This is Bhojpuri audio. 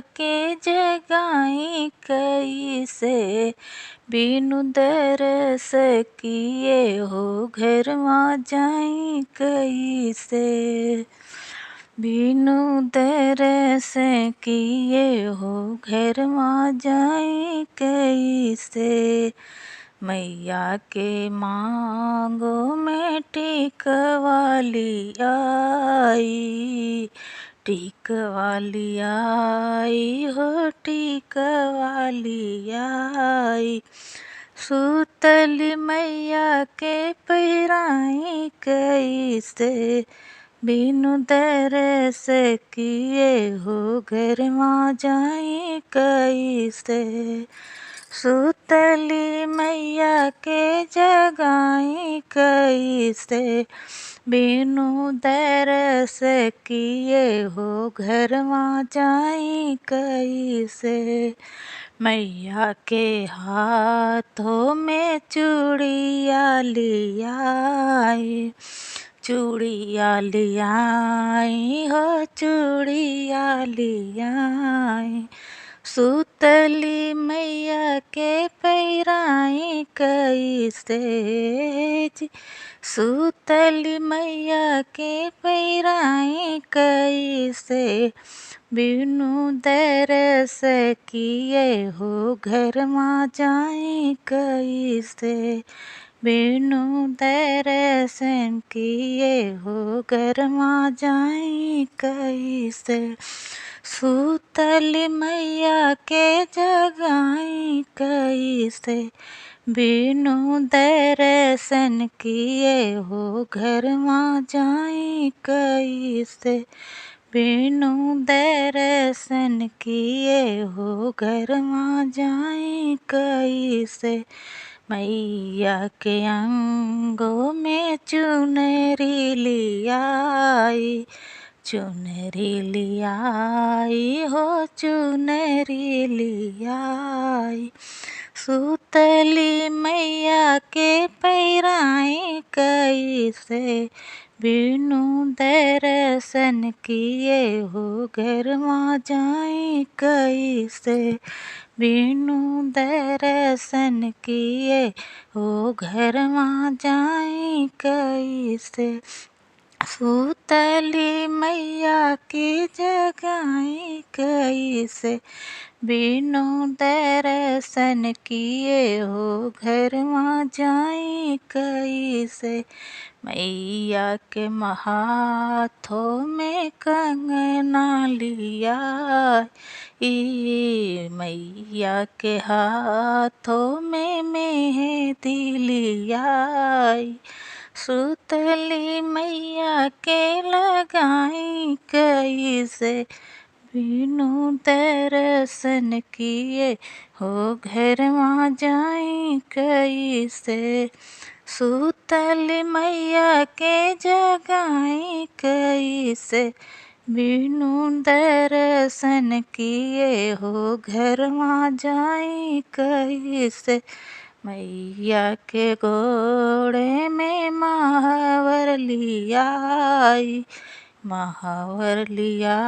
के जगाई कैसे, बिनु दरस किए हो घरवा जाई कैसे। बिनु दरस किए हो घरवा जाई कैसे। मैया के मांगो में टिकवाली आई, टिकवाली आई हो टिकवाली आई। सुतली मैया के पैराई कैसे, बिनु दरस किए हो घरवा जाई कैसे। सुतली मैया के जगाई कैसे, बिनु दरस किए हो घरवा जाई कैसे। मैया के हाथों में चूड़िया लियाई, चूड़िया लियाई हो चूड़िया लियाई। सुतली मैया के पैराई कैसे जी, सुतली मैया के पैराई कैसे, बिनु दरस किए हो घरवा जाई कैसे। बिनु दरस किए हो घरवा जाई कैसे। सुतली मैया के जगाई कैसे, बिनु दर्शन किए हो घरवा जाई कैसे। बिनु दर्शन किए हो घरवा जाई कैसे। मैया के अंगों में चुनरी लियाई, चुनरी लियाई हो चुनरी लियाई। सुतली मैया के पैराई कैसे, बिनु दर्शन किए हो घरवा जाई कैसे। बिनु दर्शन किए हो घरवा जाई कैसे। सुतली मैया की जगाई कैसे, बिनु दर्शन किए हो घरवा जाई कैसे। मैया के हाथों में कंगना लिया, मैया के हाथों में मेहंदी लिया। सुतली मैया के लगाई कैसे, बिनु दर्शन किए हो घरवा जाई कैसे। सुतली मैया के जगाई कैसे, बिनु दर्शन किए हो घरवा जाई कैसे। मैया के गोड़े में महावर लियाई, महावर लिया।